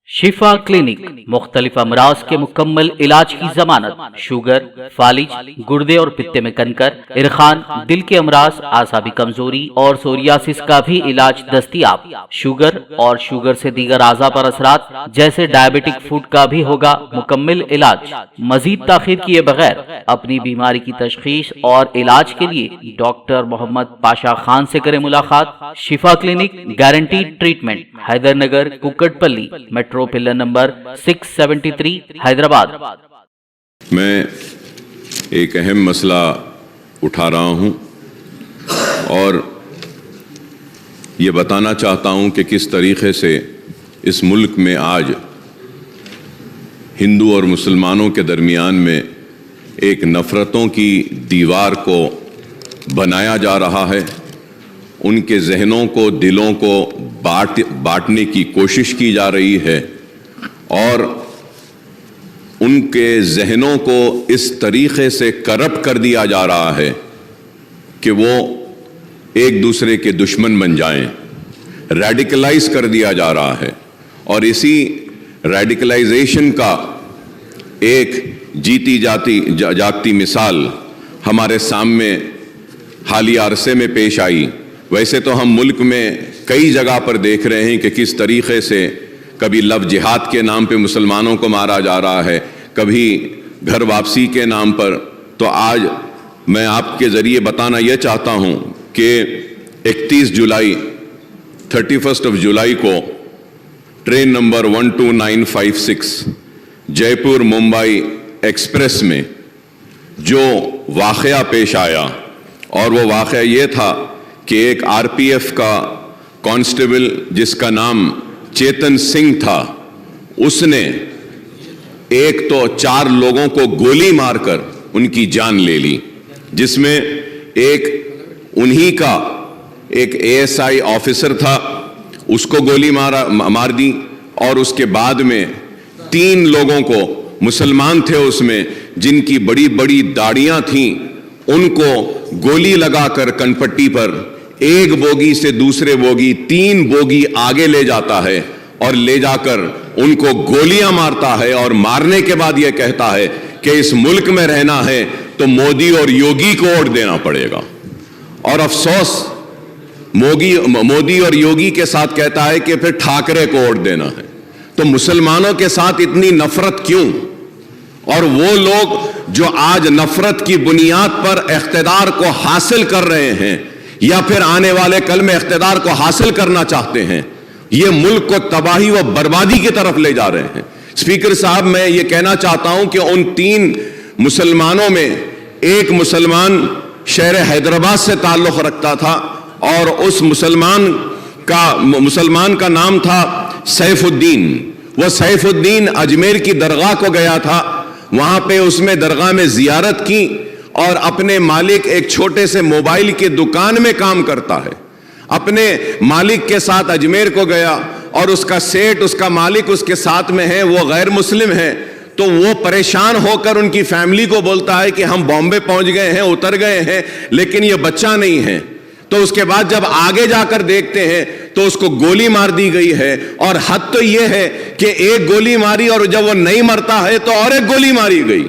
شفا کلینک مختلف امراض کے مکمل علاج کی ضمانت، شوگر، فالج، گردے اور پتے میں کنکر، ارخان، دل کے امراض، اعصابی کمزوری اور سوریاسس کا بھی علاج دستیاب۔ شوگر اور شوگر سے دیگر اعضاء پر اثرات جیسے ڈائبٹک فوڈ کا بھی ہوگا مکمل علاج۔ مزید تاخیر کیے بغیر اپنی بیماری کی تشخیص اور علاج کے لیے ڈاکٹر محمد پاشا خان سے کریں ملاقات۔ Shifa clinic guaranteed treatment, Hyder Nagar, Kukatpally, metro pillar number 673، Hyderabad. میں ایک اہم مسئلہ اٹھا رہا ہوں اور یہ بتانا چاہتا ہوں کہ کس طریقے سے اس ملک میں آج ہندو اور مسلمانوں کے درمیان میں ایک نفرتوں کی دیوار کو بنایا جا رہا ہے، ان کے ذہنوں کو، دلوں کو بانٹنے کی کوشش کی جا رہی ہے اور ان کے ذہنوں کو اس طریقے سے کرپٹ کر دیا جا رہا ہے کہ وہ ایک دوسرے کے دشمن بن جائیں، ریڈیکلائز کر دیا جا رہا ہے۔ اور اسی ریڈیکلائزیشن کا ایک جیتی جاگتی مثال ہمارے سامنے حالیہ عرصے میں پیش آئی۔ ویسے تو ہم ملک میں کئی جگہ پر دیکھ رہے ہیں کہ کس طریقے سے کبھی لو جہاد کے نام پہ مسلمانوں کو مارا جا رہا ہے، کبھی گھر واپسی کے نام پر۔ تو آج میں آپ کے ذریعے بتانا یہ چاہتا ہوں کہ 31 جولائی کو ٹرین نمبر 12956 جے پور ممبئی ایکسپریس میں جو واقعہ پیش آیا، اور وہ واقعہ یہ تھا کہ ایک آر پی ایف کا کانسٹیبل جس کا نام چیتن سنگھ تھا، اس نے ایک تو 4 لوگوں کو گولی مار کر ان کی جان لے لی، جس میں ایک انہی کا ایک ASI آفیسر تھا، اس کو گولی مار دی، اور اس کے بعد میں 3 لوگوں کو، مسلمان تھے اس میں، جن کی بڑی بڑی داڑیاں تھیں، ان کو گولی لگا کر کنپٹی پر ایک بوگی سے دوسرے بوگی 3 بوگی آگے لے جاتا ہے اور لے جا کر ان کو گولیاں مارتا ہے، اور مارنے کے بعد یہ کہتا ہے کہ اس ملک میں رہنا ہے تو مودی اور یوگی کو ووٹ دینا پڑے گا۔ اور افسوس مودی اور یوگی کے ساتھ کہتا ہے کہ پھر ٹھاکرے کو ووٹ دینا ہے۔ تو مسلمانوں کے ساتھ اتنی نفرت کیوں؟ اور وہ لوگ جو آج نفرت کی بنیاد پر اقتدار کو حاصل کر رہے ہیں یا پھر آنے والے کل میں اقتدار کو حاصل کرنا چاہتے ہیں، یہ ملک کو تباہی و بربادی کی طرف لے جا رہے ہیں۔ اسپیکر صاحب، میں یہ کہنا چاہتا ہوں کہ ان 3 مسلمانوں میں ایک مسلمان شہر حیدرآباد سے تعلق رکھتا تھا، اور اس مسلمان کا نام تھا سیف الدین۔ وہ سیف الدین اجمیر کی درگاہ کو گیا تھا، وہاں پہ اس میں درگاہ میں زیارت کی، اور اپنے مالک ایک چھوٹے سے موبائل کی دکان میں کام کرتا ہے، اپنے مالک کے ساتھ اجمیر کو گیا، اور اس کا سیٹ، اس کا مالک اس کے ساتھ میں ہے، وہ غیر مسلم ہے۔ تو وہ پریشان ہو کر ان کی فیملی کو بولتا ہے کہ ہم بامبے پہنچ گئے ہیں، اتر گئے ہیں، لیکن یہ بچہ نہیں ہے۔ تو اس کے بعد جب آگے جا کر دیکھتے ہیں تو اس کو گولی مار دی گئی ہے، اور حد تو یہ ہے کہ ایک گولی ماری، اور جب وہ نہیں مرتا ہے تو اور ایک گولی ماری گئی۔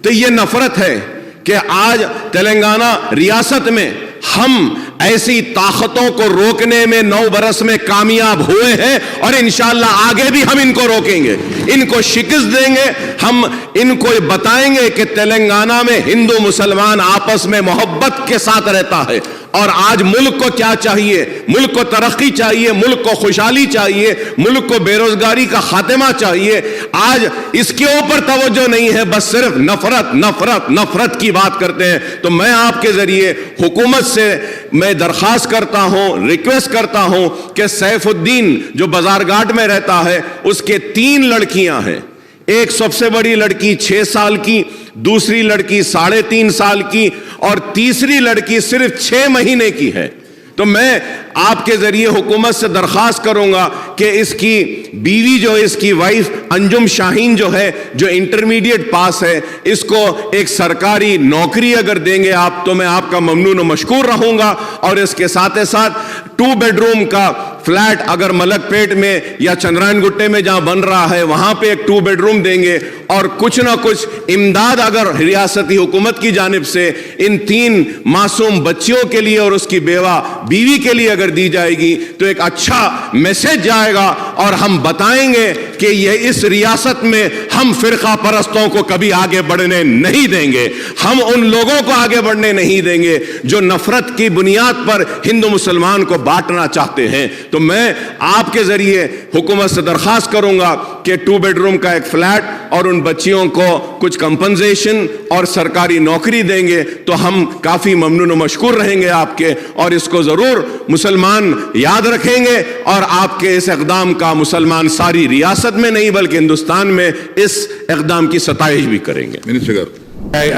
تو یہ نفرت ہے کہ آج تلنگانہ ریاست میں ہم ایسی طاقتوں کو روکنے میں 9 برس میں کامیاب ہوئے ہیں، اور انشاءاللہ آگے بھی ہم ان کو روکیں گے، ان کو شکست دیں گے۔ ہم ان کو بتائیں گے کہ تلنگانہ میں ہندو مسلمان آپس میں محبت کے ساتھ رہتا ہے، اور آج ملک کو کیا چاہیے؟ ملک کو ترقی چاہیے، ملک کو خوشحالی چاہیے، ملک کو بے روزگاری کا خاتمہ چاہیے۔ آج اس کے اوپر توجہ نہیں ہے، بس صرف نفرت نفرت نفرت کی بات کرتے ہیں۔ تو میں آپ کے ذریعے حکومت سے میں درخواست کرتا ہوں، ریکویسٹ کرتا ہوں کہ سیف الدین جو بازار گھاٹ میں رہتا ہے، اس کے 3 لڑکیاں ہیں، ایک سب سے بڑی لڑکی 6 سال کی، دوسری لڑکی 3.5 سال کی، اور تیسری لڑکی صرف 6 مہینے کی ہے۔ تو میں آپ کے ذریعے حکومت سے درخواست کروں گا کہ اس کی بیوی جو اس کی وائف انجم شاہین جو ہے, جو انٹرمیڈیٹ پاس ہے, اس کو ایک سرکاری نوکری اگر دیں گے آپ تو میں آپ کا ممنون و مشکور رہوں گا. اور اس کے ساتھ ساتھ 2 بیڈ روم کا فلیٹ اگر ملک پیٹ میں یا چندرائن گٹے میں جہاں بن رہا ہے وہاں پہ ایک 2 بیڈ روم دیں گے, اور کچھ نہ کچھ امداد اگر ریاستی حکومت کی جانب سے ان 3 معصوم بچیوں کے لیے اور اس کی بیوی کے لیے اگر دی جائے گی تو ایک اچھا میسج جائے گا, اور ہم بتائیں گے کہ یہ اس ریاست میں ہم فرقہ پرستوں کو کبھی آگے بڑھنے نہیں دیں گے, ہم ان لوگوں کو آگے بڑھنے نہیں دیں گے جو نفرت کی بنیاد پر ہندو مسلمان کو بانٹنا چاہتے ہیں. تو میں آپ کے ذریعے حکومت سے درخواست کروں گا کہ 2 بیڈ روم کا ایک فلیٹ اور ان بچیوں کو کچھ کمپنسیشن اور سرکاری نوکری دیں گے تو ہم کافی ممنون و مشکور رہیں گے آپ کے, اور اس کو ضرور مسلمان یاد رکھیں گے, اور آپ کے اس اقدام کا مسلمان ساری ریاست میں نہیں بلکہ ہندوستان میں اس اقدام کی ستائش بھی کریں گے.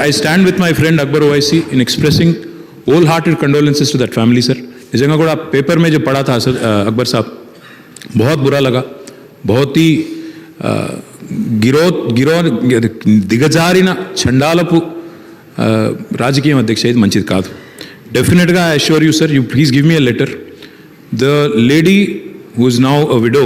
I stand with my friend Akbar Owaisi in expressing wholehearted condolences to that family, sir. اس جگہ کو آپ پیپر میں جو پڑھا تھا اکبر صاحب, بہت برا لگا. بہت ہی దిగజారిన చండాలపు రాజకీయం అధ్యక్ష ఇది మంచిది కాదు. డెఫినెట్గా I assure you sir, you please give me a letter. The lady who is now a widow,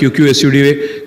QQSUDA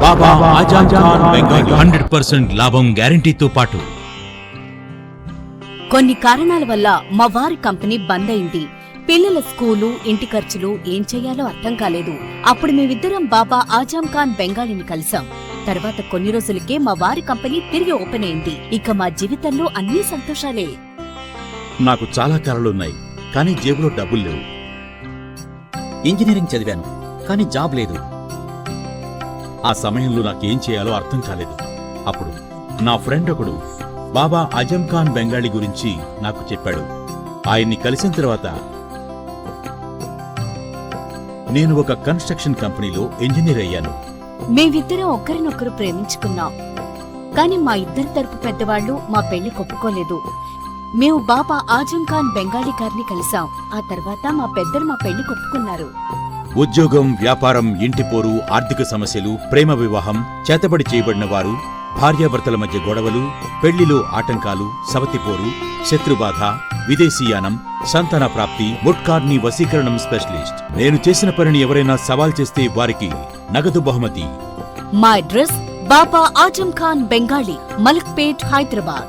Baba Azam Khan Bengali 100% లాభం గ్యారంటీతో పాటు. కొన్ని కారణాల వల్ల మా వారి కంపెనీ బంద్ అయింది. పిల్లల స్కూలు, ఇంటి ఖర్చులు ఏం చెయ్యాలో అర్థం కాలేదు. అప్పుడు మేమిద్దరం బాబా ఆజం ఖాన్ బెంగాలీని కలిసాం. తర్వాత కొన్ని రోజులకే మా వారి కంపెనీ తిరిగి ఓపెన్ అయింది. ఇక మా జీవితంలో అన్ని సంతోషాలే. నాకు చాలా కలలున్నాయి, కానీ జేబులో డబ్బులు లేవు. ఇంజనీరింగ్ చదివాను, కానీ జాబ్ లేదు. ఆ సమయంలో నాకేం చేయాలో అర్థం కాలేదు. అప్పుడు నా ఫ్రెండ్ ఒకడు బాబా ఆజం ఖాన్ బెంగాలీ గురించి నాకు చెప్పాడు. ఆయన్ని కలిసిన తర్వాత నేను ఒక కన్స్ట్రక్షన్ కంపెనీలో ఇంజనీర్ అయ్యాను. మేమిద్దరం ఒకరినొకరు ప్రేమించుకున్నాం. కాని మా ఇద్దరి తరపు పెద్దవాళ్లు మా పెళ్లి ఒప్పుకోలేదు. మేము బాబా ఆజం ఖాన్ బెంగాలీ గారిని కలిసాం. ఆ తర్వాత మా పెద్దలు మా పెళ్లి ఒప్పుకున్నారు. ఉద్యోగం, వ్యాపారం, ఇంటిపోరు, ఆర్థిక సమస్యలు, ప్రేమ వివాహం, చేతబడి చేయబడిన వారు, భార్యాభర్తల మధ్య గొడవలు, పెళ్లిలో ఆటంకాలు, సవతిపోరు, శత్రుబాధ, విదేశీయానం, సంతాన ప్రాప్తి, ముట్కార్ని వశీకరణం స్పెషలిస్ట్. నేను చేసిన పనిని ఎవరైనా సవాల్ చేస్తే వారికి నగదు బహుమతి. మా అడ్రస్ బాబా Azam Khan Bengali, Malakpet, Hyderabad.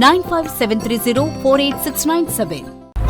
9573048697.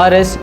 RS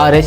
RS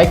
X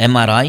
MRI,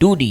2D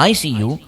ICU